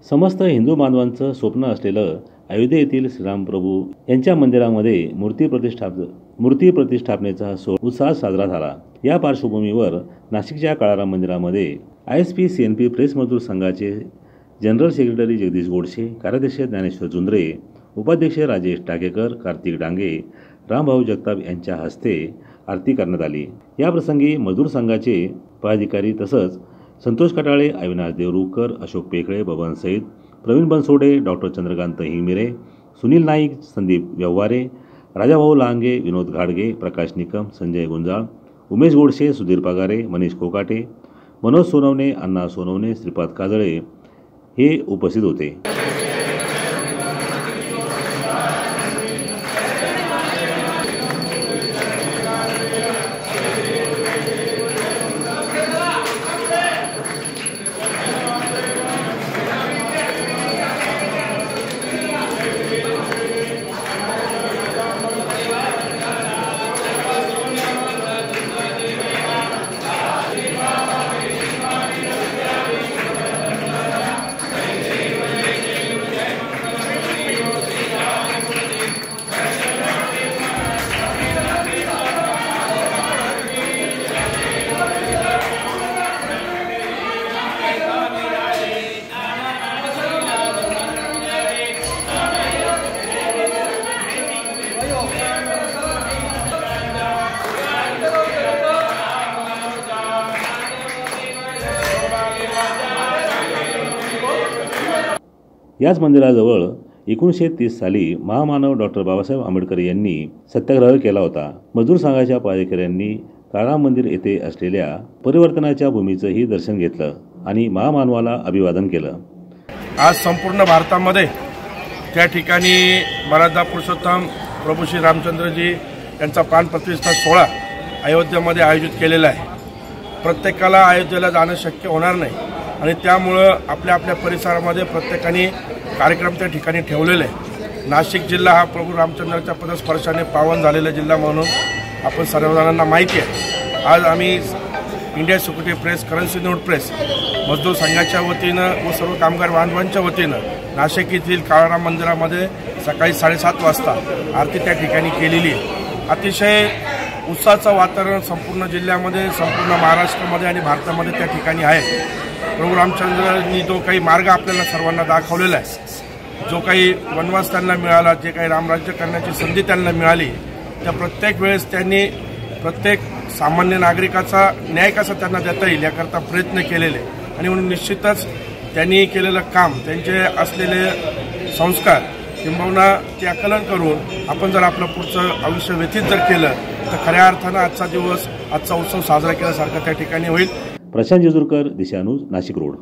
समस्त हिंदू बांधवांचं स्वप्न असलेलं अयोध्ये येथील श्रीरामप्रभू यांच्या मंदिरामध्ये मूर्ती प्रतिष्ठापनेचा उत्साह साजरा झाला। या पार्श्वभूमीवर नाशिकच्या काळाराम मंदिरामध्ये ISP CNP प्रेस मजदूर संघाचे जनरल सेक्रेटरी जगदीश गोडसे, कार्याध्यक्ष ज्ञानेश्वर जुंद्रे, उपाध्यक्ष राजेश टाकेकर, कार्तिक डांगे, रामभाऊ जगताप यांच्या हस्ते आरती करण्यात आली। या प्रसंगी मजदूर संघाचे पदाधिकारी तसंच संतोष कटाळे, अविनाश देवरुखकर, अशोक पेखळे, बबन सईद, प्रवीण बनसोडे, डॉक्टर चंद्रकांत हिंगमिरे, सुनील नाईक, संदीप व्यवहारे, राजाभाऊ लांगे, विनोद घाडगे, प्रकाश निकम, संजय गुंजाळ, उमेश गोडसे, सुधीर पगारे, मनीष कोकाटे, मनोज सोनवणे, अण्णा सोनवणे, श्रीपाद काजळे हे उपस्थित होते। याच मंदिराजवळ 1930 साली महामानव डॉक्टर बाबासाहेब आंबेडकर यांनी सत्याग्रह केला होता। मजदूर संघाच्या पदाधिकाऱ्यांनी काळाराम मंदिर येथे असलेल्या परिवर्तनाच्या भूमीचंही दर्शन घेतलं आणि महामानवाला अभिवादन केलं। आज संपूर्ण भारतामध्ये त्या ठिकाणी मर्यादा पुरुषोत्तम प्रभू श्री रामचंद्रजी यांचा प्राणप्रतिष्ठा सोहळा अयोध्येमध्ये आयोजित केलेला आहे। प्रत्येकाला अयोध्येला जाणं शक्य होणार नाही आणि त्यामुळं आपल्या आपल्या परिसरामध्ये प्रत्येकाने कार्यक्रम त्या ठिकाणी ठेवलेले आहे। नाशिक जिल्हा हा प्रभू रामचंद्राच्या पदस्पर्शाने पावन झालेला जिल्हा म्हणून आपण सर्वजणांना माहिती आहे। आज आम्ही India security press, currency note press, मजदूर संघाच्या वतीनं व सर्व कामगार बांधवांच्या वतीनं नाशिक येथील काळाराम मंदिरामध्ये सकाळी 7:30 वाजता आरती त्या ठिकाणी केलेली आहे। अतिशय उत्साहाचं वातावरण संपूर्ण जिल्ह्यामध्ये, संपूर्ण महाराष्ट्रामध्ये आणि भारतामध्ये त्या ठिकाणी आहे। प्रभू रामचंद्रांनी जो काही मार्ग आपल्याला सर्वांना दाखवलेला आहे, जो काही वनवास त्यांना मिळाला, जे काही रामराज्य करण्याची संधी त्यांना मिळाली, त्या प्रत्येक वेळेस त्यांनी प्रत्येक सामान्य नागरिकाचा न्याय कसा त्यांना देता येईल याकरता प्रयत्न केलेले आणि म्हणून निश्चितच त्यांनी केलेलं काम, त्यांचे असलेले संस्कार किंबहुना ते आकलन करून आपण जर आपलं पुढचं आयुष्य व्यतीत जर केलं तर खऱ्या अर्थानं आजचा दिवस, आजचा उत्सव साजरा केल्यासारखा त्या ठिकाणी होईल। प्रशांत जेजुरकर, दिशा न्यूज, नाशिक रोड।